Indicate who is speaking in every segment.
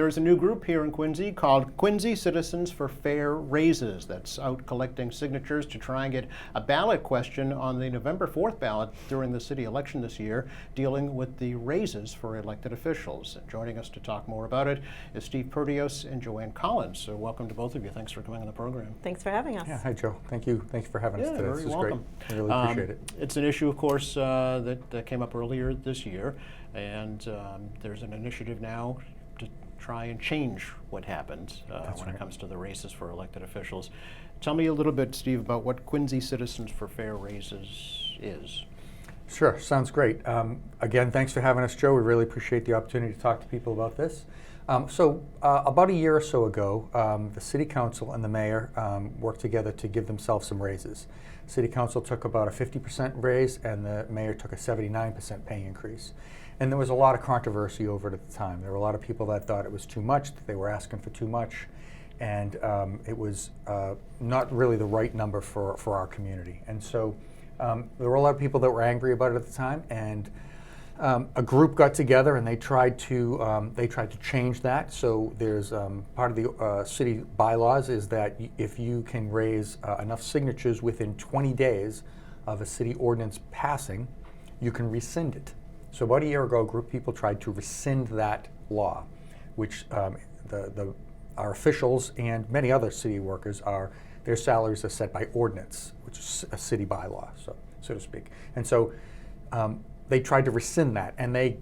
Speaker 1: There's a new group here in Quincy called Quincy Citizens for Fair Raises that's out collecting signatures to try and get a ballot question on the November 4th ballot during the city election this year, dealing with the raises for elected officials. And joining us to talk more about it is Steve Perdios and Joanne Collins. So welcome to both of you. Thanks for coming on the program.
Speaker 2: Thanks for having us.
Speaker 3: Yeah, hi Joe. Thank you for having us today.
Speaker 1: Very
Speaker 3: this is
Speaker 1: welcome.
Speaker 3: Great. I really appreciate it.
Speaker 1: It's an issue, of course, that came up earlier this year, and there's an initiative now to try and change what happens when it comes to the races for elected officials. Tell me a little bit, Steve, about what Quincy Citizens for Fair Raises is.
Speaker 3: Sure, sounds great. Again, thanks for having us, Joe. We really appreciate the opportunity to talk to people about this. About a year or so ago, the City Council and the Mayor worked together to give themselves some raises. City Council took about a 50% raise and the Mayor took a 79% pay increase. And there was a lot of controversy over it at the time. There were a lot of people that thought it was too much, that they were asking for too much, and it was not really the right number for our community. And so there were a lot of people that were angry about it at the time, and a group got together and they tried to change that. So there's part of the city bylaws is that if you can raise enough signatures within 20 days of a city ordinance passing, you can rescind it. So about a year ago, a group of people tried to rescind that law, which our officials and many other city workers their salaries are set by ordinance, which is a city bylaw, so to speak. And so they tried to rescind that, and they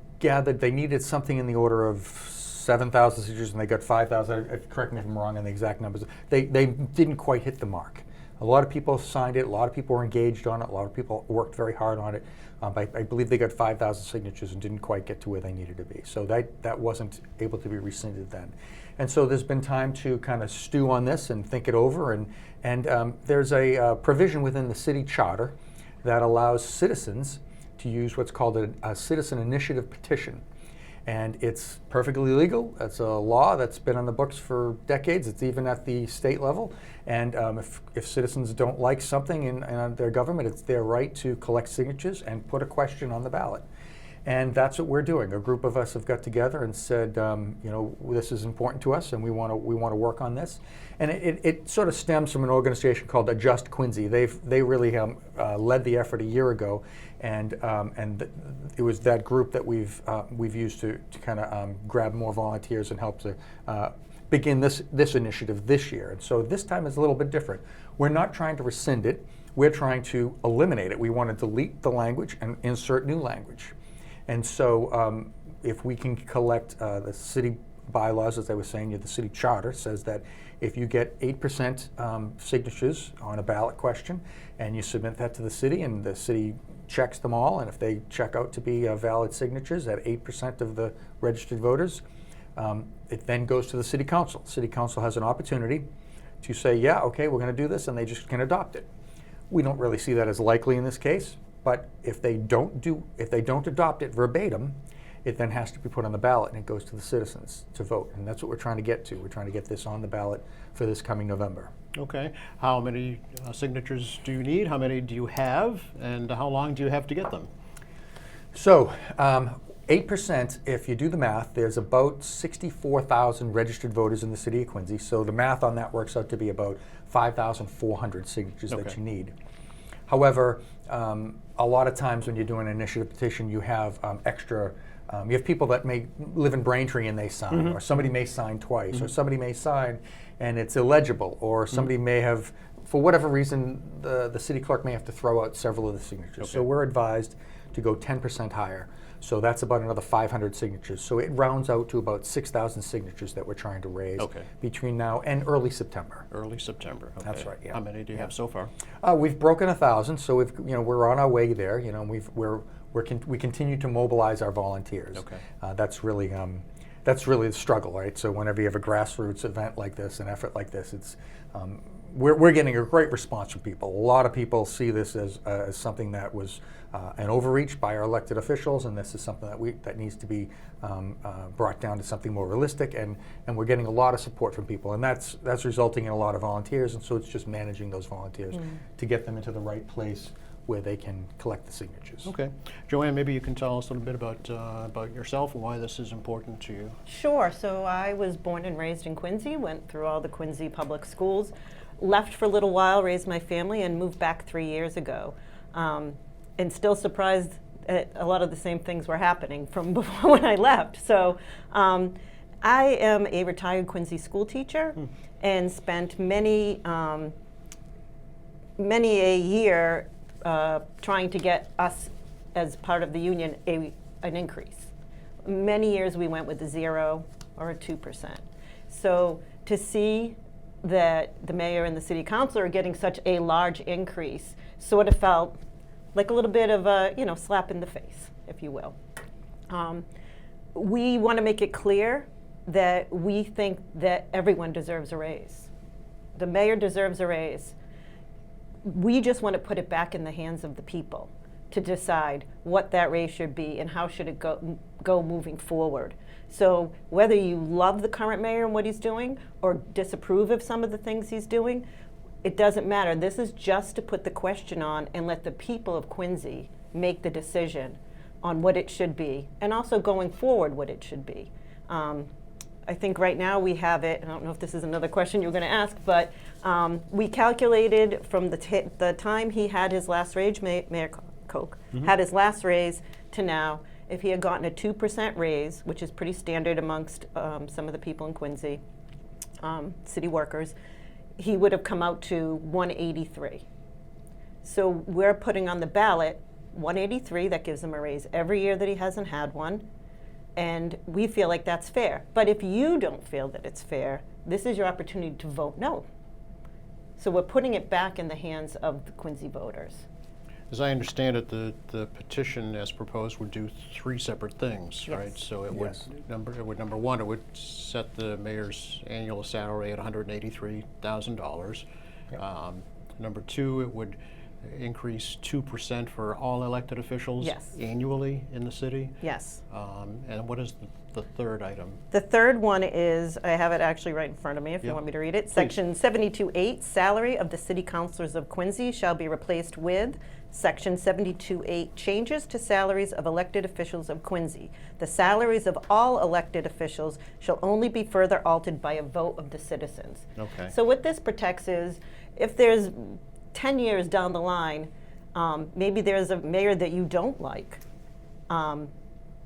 Speaker 3: needed something in the order of 7,000 signatures, and they got 5,000. Correct me if I'm wrong on the exact numbers. They didn't quite hit the mark. A lot of people signed it. A lot of people were engaged on it. A lot of people worked very hard on it. I believe they got 5,000 signatures and didn't quite get to where they needed to be. So that wasn't able to be rescinded then. And so there's been time to kind of stew on this and think it over. And there's a provision within the city charter that allows citizens to use what's called a citizen initiative petition. And it's perfectly legal. It's a law that's been on the books for decades. It's even at the state level. And if citizens don't like something in their government, it's their right to collect signatures and put a question on the ballot. And that's what we're doing. A group of us have got together and said, this is important to us, and we want to work on this. And it sort of stems from an organization called Adjust Quincy. They really led the effort a year ago, and it was that group that we've used to kind of grab more volunteers and help to begin this initiative this year. And so this time is a little bit different. We're not trying to rescind it. We're trying to eliminate it. We want to delete the language and insert new language. And so if we can collect the city bylaws, as I was saying, the city charter says that if you get 8% signatures on a ballot question and you submit that to the city and the city checks them all, and if they check out to be valid signatures at 8% of the registered voters, it then goes to the city council. City council has an opportunity to say, yeah, okay, we're going to do this, and they just can adopt it. We don't really see that as likely in this case. But if they don't adopt it verbatim, it then has to be put on the ballot and it goes to the citizens to vote. And that's what we're trying to get to. We're trying to get this on the ballot for this coming November.
Speaker 1: Okay. How many signatures do you need? How many do you have? And how long do you have to get them?
Speaker 3: So 8%, if you do the math, there's about 64,000 registered voters in the city of Quincy. So the math on that works out to be about 5,400 signatures that you need. However, a lot of times when you're doing an initiative petition, you have you have people that may live in Braintree and they sign, or somebody may sign twice, or somebody may sign and it's illegible, or somebody may have, for whatever reason, the city clerk may have to throw out several of the signatures. Okay. So we're advised to go 10% higher. So that's about another 500 signatures. So it rounds out to about 6,000 signatures that we're trying to raise between now and early September.
Speaker 1: Early September. Okay.
Speaker 3: That's right. Yeah.
Speaker 1: How many do you have so far?
Speaker 3: We've broken 1,000, so we're on our way there. We continue to mobilize our volunteers.
Speaker 1: Okay.
Speaker 3: That's really the struggle, right? So whenever you have a grassroots event like this, an effort like this, it's we're getting a great response from people. A lot of people see this as something that was an overreach by our elected officials, and this is something that needs to be brought down to something more realistic. And we're getting a lot of support from people, and that's resulting in a lot of volunteers. And so it's just managing those volunteers to get them into the right place where they can collect the signatures.
Speaker 1: Okay. Joanne, maybe you can tell us a little bit about yourself and why this is important to you.
Speaker 2: Sure. So I was born and raised in Quincy, went through all the Quincy public schools, left for a little while, raised my family, and moved back 3 years ago. And still surprised at a lot of the same things were happening from before when I left. So I am a retired Quincy school teacher and spent many a year trying to get us as part of the union an increase. Many years we went with a 0 or a 2%. So to see that the mayor and the city council are getting such a large increase sort of felt like a little bit of a slap in the face, if you will. We want to make it clear that we think that everyone deserves a raise. The mayor deserves a raise. We just want to put it back in the hands of the people to decide what that raise should be and how should it go moving forward. So whether you love the current mayor and what he's doing or disapprove of some of the things he's doing, it doesn't matter. This is just to put the question on and let the people of Quincy make the decision on what it should be and also going forward what it should be. I think right now we have it, I don't know if this is another question you were going to ask, but we calculated from the time he had his last raise, Mayor Koch, had his last raise to now, if he had gotten a 2% raise, which is pretty standard amongst some of the people in Quincy, city workers, he would have come out to 183. So we're putting on the ballot 183, that gives him a raise every year that he hasn't had one. And we feel like that's fair. But if you don't feel that it's fair, this is your opportunity to vote no. So we're putting it back in the hands of the Quincy voters.
Speaker 1: As I understand it, the petition as proposed would do 3 separate things,
Speaker 2: Yes.
Speaker 1: right? So it
Speaker 3: Yes.
Speaker 1: would number one, it would set the mayor's annual salary at $183,000.
Speaker 3: Yep.
Speaker 1: Number 2, it would increase 2% for all elected officials
Speaker 2: Yes.
Speaker 1: annually in the city.
Speaker 2: Yes.
Speaker 1: And what is the third item?
Speaker 2: The third one is, I have it actually right in front of me if you
Speaker 1: Yeah.
Speaker 2: want me to read it. Section 72.8, salary of the city councilors of Quincy shall be replaced with Section 72.8, changes to salaries of elected officials of Quincy. The salaries of all elected officials shall only be further altered by a vote of the citizens.
Speaker 1: Okay.
Speaker 2: So what this protects is, if there's 10 years down the line, maybe there's a mayor that you don't like.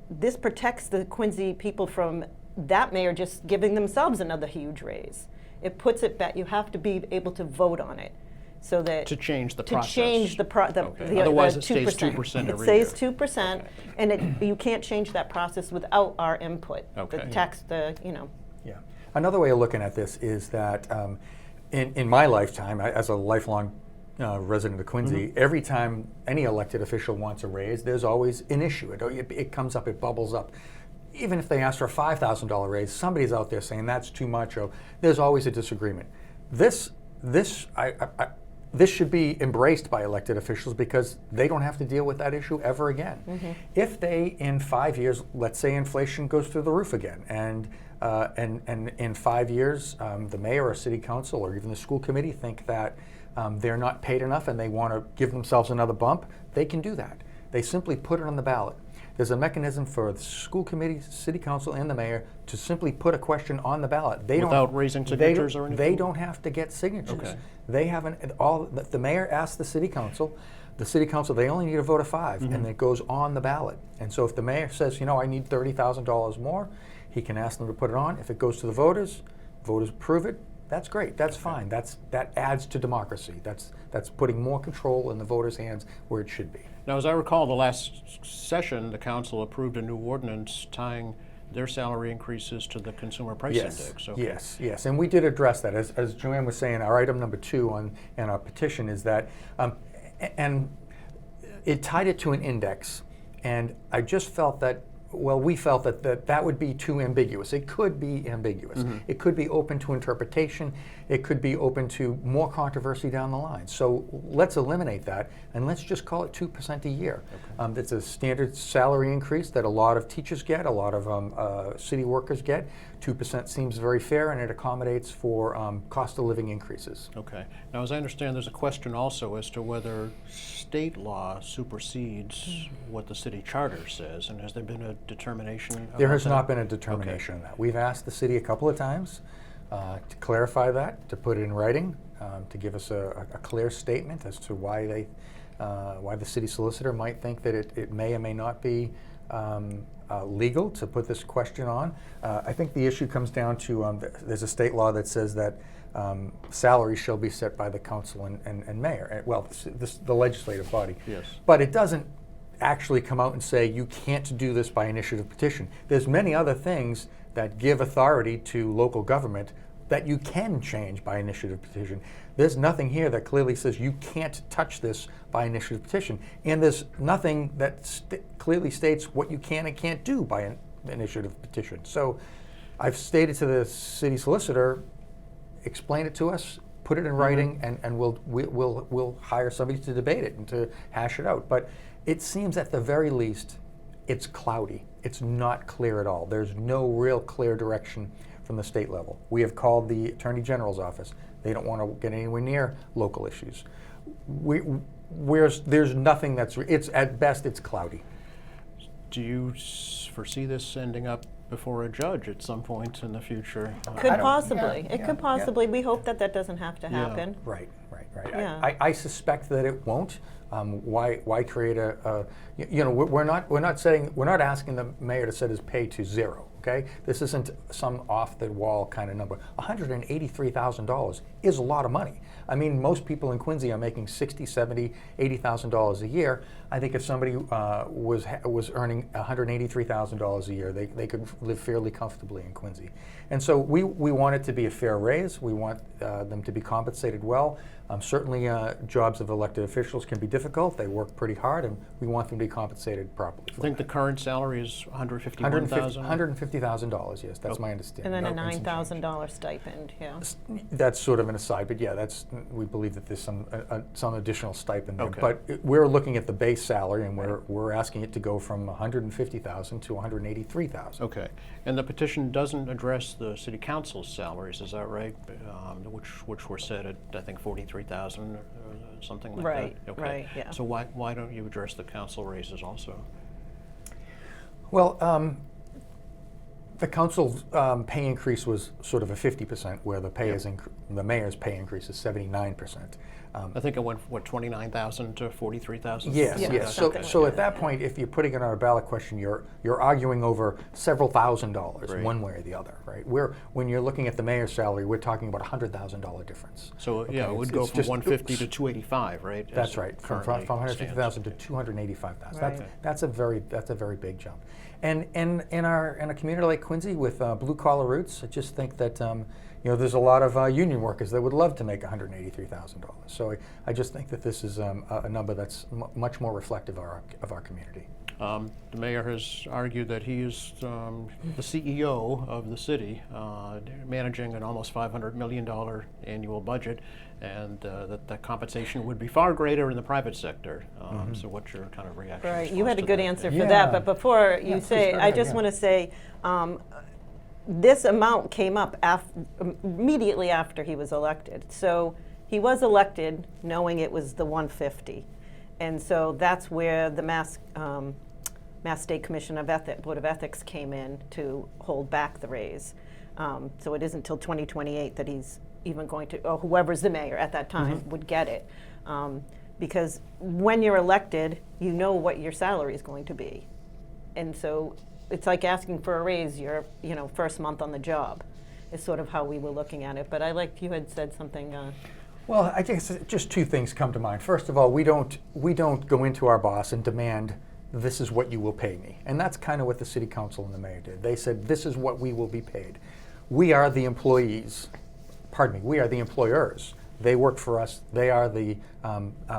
Speaker 2: This protects the Quincy people from that mayor just giving themselves another huge raise. It puts it back, you have to be able to vote on it. So that
Speaker 1: To change the
Speaker 2: to
Speaker 1: process.
Speaker 2: change the
Speaker 1: Okay. Otherwise it stays
Speaker 2: 2%.
Speaker 1: 2%
Speaker 2: It
Speaker 1: every
Speaker 2: stays
Speaker 1: year.
Speaker 2: 2%,
Speaker 1: Okay.
Speaker 2: and you can't change that process without our input.
Speaker 1: Okay.
Speaker 2: The tax,
Speaker 3: Yeah. Another way of looking at this is that in my lifetime, as a lifelong resident of Quincy, every time any elected official wants a raise, there's always an issue. It comes up, it bubbles up. Even if they ask for a $5,000 raise, somebody's out there saying that's too much, or there's always a disagreement. This should be embraced by elected officials because they don't have to deal with that issue ever again. If they, in 5 years, let's say inflation goes through the roof again, and in 5 years, the mayor or city council or even the school committee think that they're not paid enough and they want to give themselves another bump, they can do that. They simply put it on the ballot. There's a mechanism for the school committee, city council, and the mayor to simply put a question on the ballot.
Speaker 1: Without raising signatures or anything?
Speaker 3: They don't have to get signatures.
Speaker 1: Okay.
Speaker 3: They haven't, the mayor asks the city council, they only need a vote of 5, and it goes on the ballot. And so if the mayor says, I need $30,000 more, he can ask them to put it on. If it goes to the voters approve it, that's great, that's fine. That adds to democracy. That's putting more control in the voters' hands where it should be.
Speaker 1: Now, as I recall, the last session, the council approved a new ordinance tying their salary increases to the consumer price index. Okay.
Speaker 3: Yes, and we did address that. As Joanne was saying, our item number 2 on our petition is that, and it tied it to an index, and I just felt that well, we felt that would be too ambiguous. It could be ambiguous. It could be open to interpretation. It could be open to more controversy down the line. So let's eliminate that, and let's just call it 2% a year. That's a standard salary increase that a lot of teachers get, a lot of city workers get. 2% seems very fair, and it accommodates for cost of living increases.
Speaker 1: Okay. Now, as I understand, there's a question also as to whether state law supersedes what the city charter says, and has there been a determination about
Speaker 3: There has
Speaker 1: that?
Speaker 3: not been a determination on that. We've asked the city a couple of times to clarify that, to put it in writing, to give us a clear statement as to why the city solicitor might think that it may or may not be legal to put this question on. I think the issue comes down to there's a state law that says that salaries shall be set by the council and mayor, well, the legislative body.
Speaker 1: Yes.
Speaker 3: But it doesn't actually come out and say you can't do this by initiative petition. There's many other things that give authority to local government that you can change by initiative petition. There's nothing here that clearly says you can't touch this by initiative petition. And there's nothing that clearly states what you can and can't do by an initiative petition. So I've stated to the city solicitor, explain it to us, put it in writing, and we'll hire somebody to debate it and to hash it out. But it seems at the very least, it's cloudy. It's not clear at all. There's no real clear direction from the state level. We have called the Attorney General's office. They don't want to get anywhere near local issues. There's nothing it's at best, it's cloudy.
Speaker 1: Do you foresee this ending up before a judge at some point in the future?
Speaker 2: Could possibly. It could possibly. We hope that doesn't have to happen.
Speaker 3: Right.
Speaker 2: Yeah.
Speaker 3: I suspect that it won't. Why create we're not asking the mayor to set his pay to zero. Okay, this isn't some off the wall kind of number. $183,000 is a lot of money. I mean, most people in Quincy are making $60,000, $70,000, $80,000 a year. I think if somebody was earning $183,000 a year, they could live fairly comfortably in Quincy. And so we want it to be a fair raise. We want them to be compensated well. Certainly, jobs of elected officials can be difficult. They work pretty hard, and we want them to be compensated properly.
Speaker 1: I think the current salary is $151,000.
Speaker 3: $150,000, yes, that's my understanding.
Speaker 2: And then a
Speaker 3: No, and some change.
Speaker 2: $9,000 stipend, yeah.
Speaker 3: That's sort of an aside, but yeah, we believe that there's some additional stipend there.
Speaker 1: Okay.
Speaker 3: But we're looking at the base salary, and we're asking it to go from $150,000 to $183,000.
Speaker 1: Okay. And the petition doesn't address the city council's salaries, is that right? Which were set at, I think, $43,000 or something like
Speaker 2: Right,
Speaker 1: that? Okay.
Speaker 2: right, yeah.
Speaker 1: So why don't you address the council raises also?
Speaker 3: Well, the council's pay increase was sort of a 50%, where the the mayor's pay increase is 79%.
Speaker 1: I think it went, 29,000 to 43,000?
Speaker 3: Yes,
Speaker 2: Yeah,
Speaker 3: yes.
Speaker 2: something
Speaker 3: So
Speaker 2: like
Speaker 3: at that point, if you're putting it on a ballot question, you're arguing over several $1,000s,
Speaker 1: Right.
Speaker 3: one way or the other, right? When you're looking at the mayor's salary, we're talking about $100,000 difference.
Speaker 1: So yeah,
Speaker 3: Okay,
Speaker 1: it would
Speaker 3: it's
Speaker 1: go from
Speaker 3: just-
Speaker 1: 150 to 285, right?
Speaker 3: That's
Speaker 1: as
Speaker 3: right, from
Speaker 1: currently
Speaker 3: 150,000 to
Speaker 1: stands.
Speaker 3: 285,000.
Speaker 2: Right.
Speaker 3: That's a very big jump. And in a community like Quincy with blue collar roots, I just think that there's a lot of union workers that would love to make $183,000. So I just think that this is a number that's much more reflective of our community.
Speaker 1: The mayor has argued that he is the CEO of the city, managing an almost $500 million annual budget, and that compensation would be far greater in the private sector. So what's your kind of reaction?
Speaker 2: Right, you had a
Speaker 1: response to
Speaker 2: good
Speaker 1: that?
Speaker 2: answer for
Speaker 3: Yeah.
Speaker 2: that, but before you
Speaker 3: Yeah, please
Speaker 2: say,
Speaker 3: go
Speaker 2: I
Speaker 3: ahead,
Speaker 2: just
Speaker 3: yeah.
Speaker 2: want to say, this amount came up immediately after he was elected. So he was elected knowing it was the 150. And so that's where the Mass State Commission of Board of Ethics came in to hold back the raise. So it isn't until 2028 that he's even going to, or whoever's the mayor at that time would get it. Because when you're elected, you know what your salary is going to be. And so it's like asking for a raise your first month on the job is sort of how we were looking at it. But I like you had said something.
Speaker 3: Well, I guess just two things come to mind. First of all, we don't go into our boss and demand this is what you will pay me. And that's kind of what the city council and the mayor did. They said this is what we will be paid. We are the employees. We are the employers. They work for us. They are the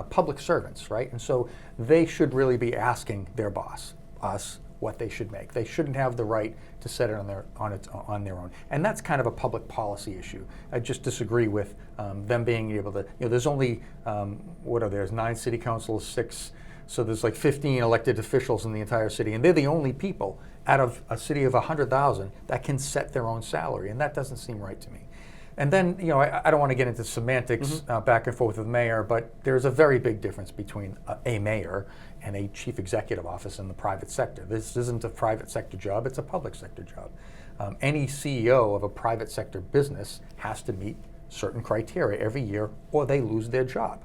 Speaker 3: public servants, right? And so they should really be asking their boss, us, what they should make. They shouldn't have the right to set it on their own. And that's kind of a public policy issue. I just disagree with them being able to. There's only there's 9 city councils, 6. So there's like 15 elected officials in the entire city, and they're the only people out of a city of 100,000 that can set their own salary, and that doesn't seem right to me. And then, I don't want to get into semantics back and forth with the mayor, but there's a very big difference between a mayor and a chief executive office in the private sector. This isn't a private sector job, it's a public sector job. Any CEO of a private sector business has to meet certain criteria every year or they lose their job.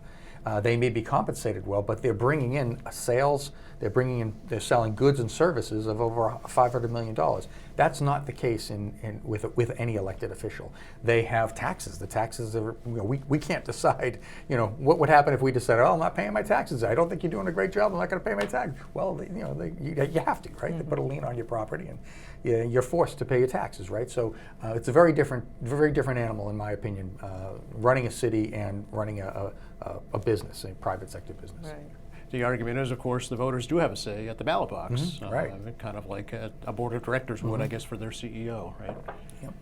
Speaker 3: They may be compensated well, but they're bringing in sales, they're selling goods and services of over $500 million. That's not the case with any elected official. They have taxes. The taxes are, we can't decide, what would happen if we decided, I'm not paying my taxes. I don't think you're doing a great job. I'm not going to pay my taxes. Well, you have to, right? They put a lien on your property and you're forced to pay your taxes, right? So it's a very different animal, in my opinion, running a city and running a business, a private sector business.
Speaker 2: Right.
Speaker 1: The argument is, of course, the voters do have a say at the ballot box,
Speaker 3: right?
Speaker 1: Kind of like a board of directors would, I guess, for their CEO, right?
Speaker 3: Yep.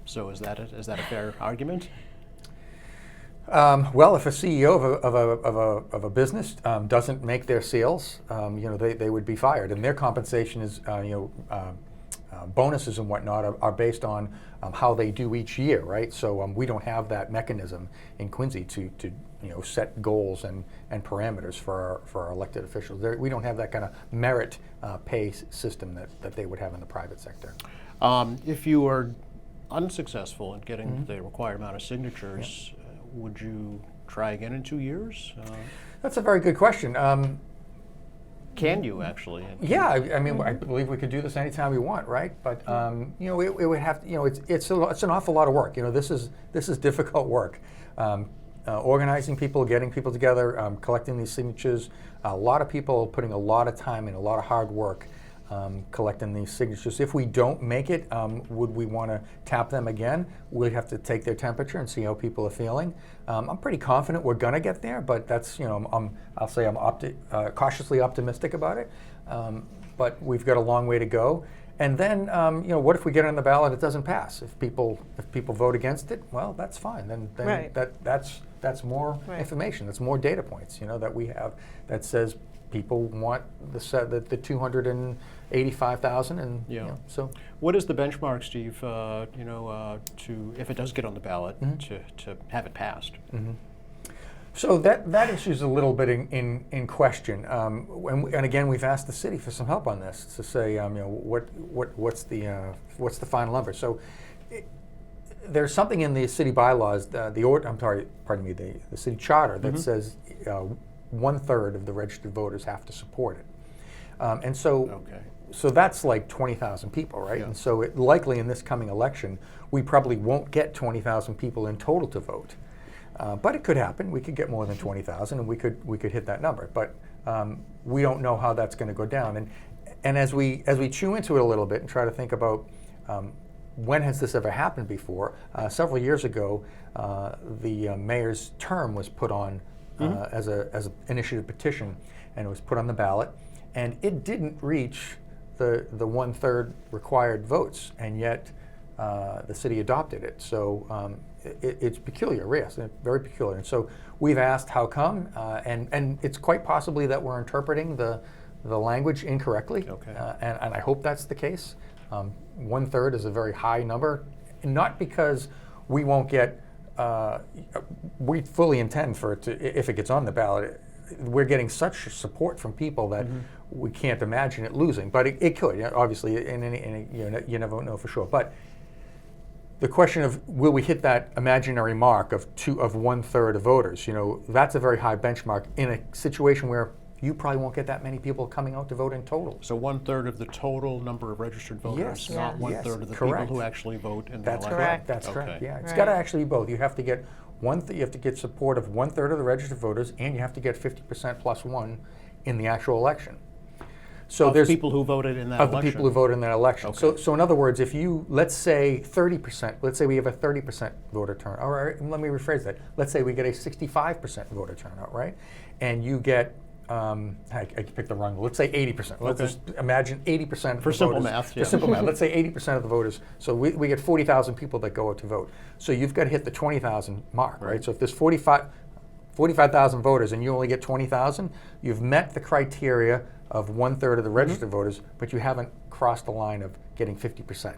Speaker 1: So is that a fair argument?
Speaker 3: Well, if a CEO of a business doesn't make their sales, they would be fired, and their compensation is, bonuses and whatnot are based on how they do each year, right? So we don't have that mechanism in Quincy to set goals and parameters for our elected officials. We don't have that kind of merit pay system that they would have in the private sector.
Speaker 1: If you are unsuccessful in getting the required amount of signatures, would you try again in 2 years?
Speaker 3: That's a very good question.
Speaker 1: Can you actually?
Speaker 3: Yeah, I mean, I believe we could do this anytime we want, right? But it would have to, it's an awful lot of work. This is difficult work. Organizing people, getting people together, collecting these signatures. A lot of people putting a lot of time in, a lot of hard work collecting these signatures. If we don't make it, would we want to tap them again? We'd have to take their temperature and see how people are feeling. I'm pretty confident we're going to get there, but that's, I'll say I'm cautiously optimistic about it. But we've got a long way to go. And then, what if we get on the ballot, it doesn't pass? If people vote against it, well, that's fine. Then
Speaker 2: right.
Speaker 3: that's more information. That's more data points, that we have that says people want the 285,000, and so.
Speaker 1: What is the benchmark, Steve? To if it does get on the ballot, to have it passed.
Speaker 3: So that issue is a little bit in question, and again, we've asked the city for some help on this to say, what's the final number. So there's something in the city bylaws, the city charter that says 1/3 of the registered voters have to support it, and so.
Speaker 1: Okay.
Speaker 3: So that's like 20,000 people, right? Yeah. And so likely in this coming election, we probably won't get 20,000 people in total to vote. But it could happen. We could get more than 20,000, and we could hit that number. But we don't know how that's going to go down. And as we chew into it a little bit and try to think about when has this ever happened before, several years ago, the mayor's term was put on as an initiative petition, and it was put on the ballot, and it didn't reach the 1/3 required votes, and yet the city adopted it. So it's peculiar, yes, very peculiar. And so we've asked how come, and it's quite possibly that we're interpreting the language incorrectly.
Speaker 1: Okay.
Speaker 3: And I hope that's the case. 1/3 is a very high number, not because we won't get. We fully intend for it to, if it gets on the ballot. We're getting such support from people that we can't imagine it losing, but it could, obviously, you never know for sure. But the question of will we hit that imaginary mark of 1/3 of voters, that's a very high benchmark in a situation where you probably won't get that many people coming out to vote in total.
Speaker 1: So 1/3 of the total number of registered voters, not 1/3 of the people who actually vote in the election.
Speaker 2: correct.
Speaker 3: That's
Speaker 1: Okay.
Speaker 3: correct. Yeah, it's got to actually be both. You have to get you have to get support of 1/3 of the registered voters, and you have to get 50% plus one in the actual election. So
Speaker 1: of
Speaker 3: there's
Speaker 1: people who voted in that
Speaker 3: of
Speaker 1: election.
Speaker 3: the people who voted in that election.
Speaker 1: Okay.
Speaker 3: So in other words, if you let's say 30%, let's say we have a 30% voter turnout, or let me rephrase that. Let's say we get a 65% voter turnout, right? And you get I picked the wrong. Let's say 80%. Let's just imagine 80%
Speaker 1: For
Speaker 3: of the
Speaker 1: simple
Speaker 3: voters.
Speaker 1: math,
Speaker 3: For
Speaker 1: yeah.
Speaker 3: simple math, let's say 80% of the voters. So we get 40,000 people that go out to vote. So you've got to hit the 20,000 mark, right? So if there's 45,000 voters and you only get 20,000, you've met the criteria of 1/3 of the registered voters, but you haven't crossed the line of getting 50%.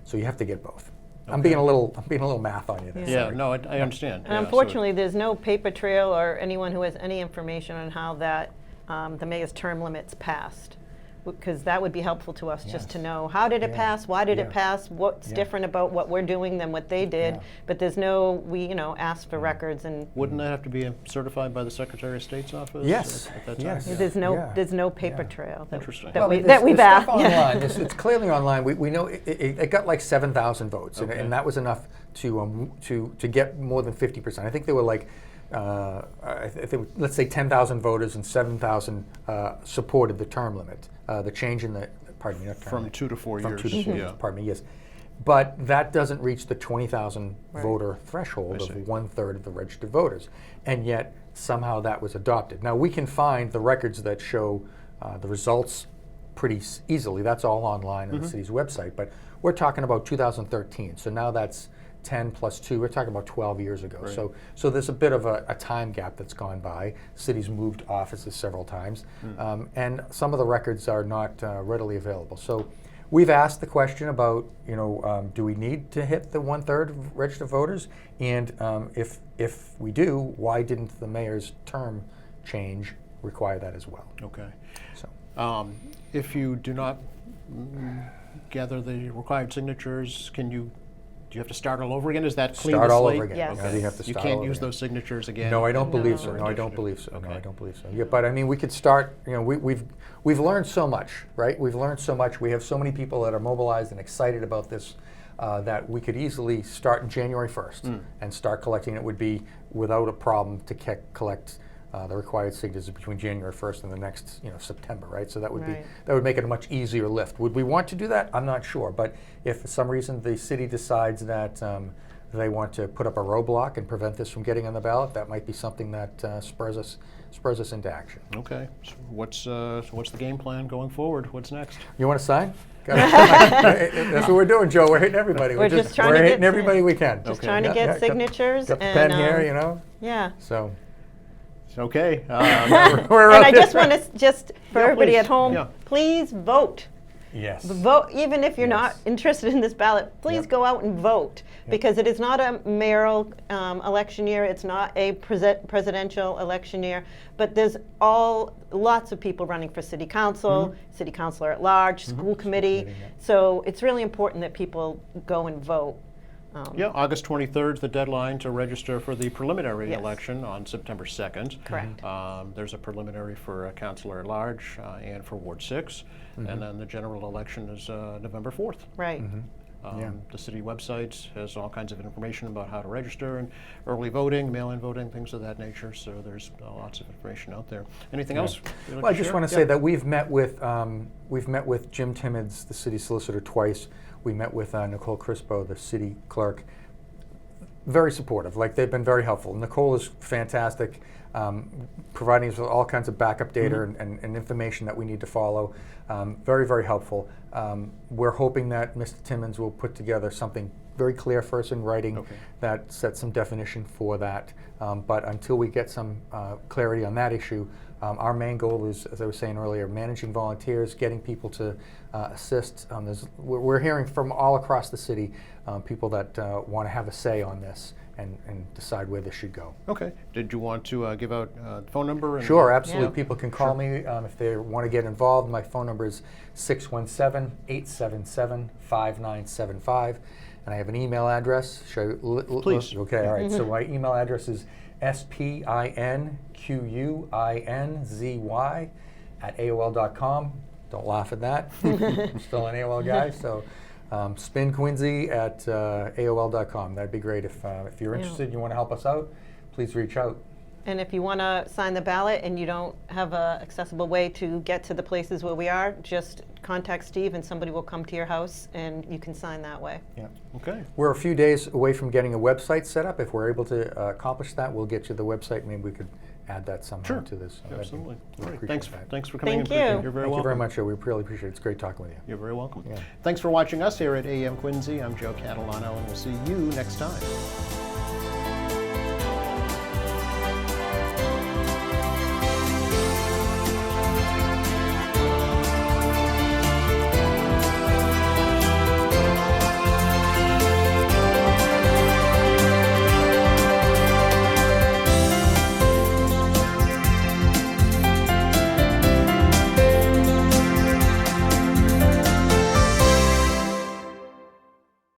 Speaker 3: So you have to get both. I'm being a little math on you there.
Speaker 1: Yeah,
Speaker 3: sorry.
Speaker 1: no, I understand.
Speaker 2: And
Speaker 1: Yeah, so-
Speaker 2: unfortunately, there's no paper trail or anyone who has any information on how that, the mayor's term limits passed. Because that would be helpful to us just to
Speaker 3: Yes.
Speaker 2: know, how did it
Speaker 3: Yeah.
Speaker 2: pass? Why did it
Speaker 3: Yeah.
Speaker 2: pass? What's
Speaker 3: Yeah.
Speaker 2: different about what we're doing than what they did?
Speaker 3: Yeah.
Speaker 2: But there's no, we asked for records and
Speaker 1: Wouldn't that have to be certified by the Secretary of State's office?
Speaker 3: Yes,
Speaker 1: At that time?
Speaker 3: yes.
Speaker 1: Yeah.
Speaker 2: there's no paper
Speaker 3: Yeah.
Speaker 2: trail that,
Speaker 1: Interesting.
Speaker 2: that,
Speaker 1: Well,
Speaker 2: we,
Speaker 3: there's-
Speaker 2: that we've
Speaker 3: there's
Speaker 2: asked.
Speaker 3: stuff online. It's clearly online. We know it got like 7,000 votes,
Speaker 1: Okay.
Speaker 3: and that was enough to get more than 50%. I think there were like, I think, let's say 10,000 voters and 7,000 supported the term limit, the change in the, pardon me, not term
Speaker 1: From
Speaker 3: limit.
Speaker 1: 2 to 4
Speaker 3: From
Speaker 1: years.
Speaker 3: 2 to 4 years,
Speaker 1: Yeah.
Speaker 3: pardon me, yes. But that doesn't reach the 20,000
Speaker 2: Right.
Speaker 3: voter threshold
Speaker 1: I
Speaker 3: of
Speaker 1: see.
Speaker 3: 1/3 of the registered voters. And yet, somehow that was adopted. Now, we can find the records that show the results pretty easily. That's all online on the city's website. But we're talking about 2013. So now that's 10 plus 2. We're talking about 12 years ago.
Speaker 1: Right.
Speaker 3: So there's a bit of a time gap that's gone by. City's moved offices several times. And some of the records are not readily available. So we've asked the question about, do we need to hit the 1/3 of registered voters? And if we do, why didn't the mayor's term change require that as well?
Speaker 1: Okay.
Speaker 3: So
Speaker 1: If you do not gather the required signatures, do you have to start all over again? Is that clean
Speaker 3: start
Speaker 1: the
Speaker 3: all
Speaker 1: slate?
Speaker 3: over again.
Speaker 2: Yes.
Speaker 3: You have to
Speaker 1: You
Speaker 3: start
Speaker 1: can't
Speaker 3: all over
Speaker 1: use
Speaker 3: again.
Speaker 1: those signatures again?
Speaker 3: No, I don't believe
Speaker 2: No.
Speaker 3: so. No, I don't believe so. No,
Speaker 1: Okay.
Speaker 3: I don't believe so. Yeah, but I mean, we could start. We've learned so much, right? We've learned so much. We have so many people that are mobilized and excited about this that we could easily start January 1st and start collecting. It would be without a problem to collect the required signatures between January 1st and the next, September, right? So that would
Speaker 2: Right.
Speaker 3: that would make it a much easier lift. Would we want to do that? I'm not sure, but if for some reason the city decides that they want to put up a roadblock and prevent this from getting on the ballot, that might be something that spurs us into action.
Speaker 1: Okay. So what's the game plan going forward? What's next?
Speaker 3: You want to sign? That's what we're doing, Joe. We're hitting everybody.
Speaker 2: We're just trying to
Speaker 3: we're
Speaker 2: get
Speaker 3: hitting everybody we can.
Speaker 2: Just
Speaker 1: Okay.
Speaker 2: trying to
Speaker 3: Yeah,
Speaker 2: get
Speaker 3: yeah,
Speaker 2: signatures.
Speaker 3: Got the
Speaker 2: and,
Speaker 3: pen here,
Speaker 2: Yeah.
Speaker 3: So
Speaker 1: Okay.
Speaker 3: we're
Speaker 2: And
Speaker 3: out
Speaker 2: I
Speaker 3: there.
Speaker 2: just want to, for
Speaker 1: Yeah,
Speaker 2: everybody
Speaker 1: please.
Speaker 2: at home,
Speaker 1: Yeah.
Speaker 2: please vote.
Speaker 3: Yes.
Speaker 2: Vote, even if you're not
Speaker 3: Yes.
Speaker 2: interested in this ballot, please
Speaker 3: Yep.
Speaker 2: go out and vote.
Speaker 3: Yep.
Speaker 2: Because it is not a mayoral election year, it's not a presidential election year, but there's lots of people running for city council, city councilor at large, school committee.
Speaker 3: committee, yeah.
Speaker 2: So it's really important that people go and vote.
Speaker 1: Yeah, August 23rd is the deadline to register for the preliminary
Speaker 2: Yes.
Speaker 1: election on September 2nd.
Speaker 2: Correct.
Speaker 1: There's a preliminary for a councilor at large and for Ward 6. And then the general election is November 4th.
Speaker 2: Right.
Speaker 3: Yeah.
Speaker 1: The city website has all kinds of information about how to register and early voting, mail-in voting, things of that nature. So there's lots of information out there. Anything else? you'd like
Speaker 3: Well, I
Speaker 1: to
Speaker 3: just
Speaker 1: share?
Speaker 3: want to say that we've met with Jim Timmons, the city solicitor, twice. We met with Nicole Crispo, the city clerk. Very supportive. Like, they've been very helpful. Nicole is fantastic, providing us with all kinds of backup data and information that we need to follow. Very, very helpful. We're hoping that Mr. Timmons will put together something very clear for us in writing
Speaker 1: Okay.
Speaker 3: that sets some definition for that. But until we get some clarity on that issue, our main goal is, as I was saying earlier, managing volunteers, getting people to assist. We're hearing from all across the city people that want to have a say on this and decide where this should go.
Speaker 1: Okay. Did you want to give out phone number? And,
Speaker 3: Sure, absolutely.
Speaker 2: Yeah.
Speaker 3: People can call me if they want to get involved. My phone number is 617-877-5975. And I have an email address.
Speaker 1: Please.
Speaker 3: Okay, all right. So my email address is spinquinzy@aol.com. Don't laugh at that. I'm still an AOL guy. So spinquinzy@aol.com. That'd be great. If you're interested and you want to help us out, please reach out.
Speaker 2: And if you want to sign the ballot and you don't have an accessible way to get to the places where we are, just contact Steve and somebody will come to your house and you can sign that way.
Speaker 3: Yeah.
Speaker 1: Okay.
Speaker 3: We're a few days away from getting a website set up. If we're able to accomplish that, we'll get you the website. Maybe we could add that somehow
Speaker 1: Sure.
Speaker 3: to this. That'd be-
Speaker 1: Absolutely.
Speaker 3: we'd
Speaker 1: All right.
Speaker 3: appreciate that.
Speaker 1: Thanks for coming
Speaker 2: Thank
Speaker 1: in. Perdios.
Speaker 2: you.
Speaker 1: You're very
Speaker 3: Thank
Speaker 1: welcome.
Speaker 3: you very much, Joe. We really appreciate it. It's great talking with you.
Speaker 1: You're very welcome.
Speaker 3: Yeah.
Speaker 1: Thanks for watching us here at AM Quincy. I'm Joe Catalano, and we'll see you next time.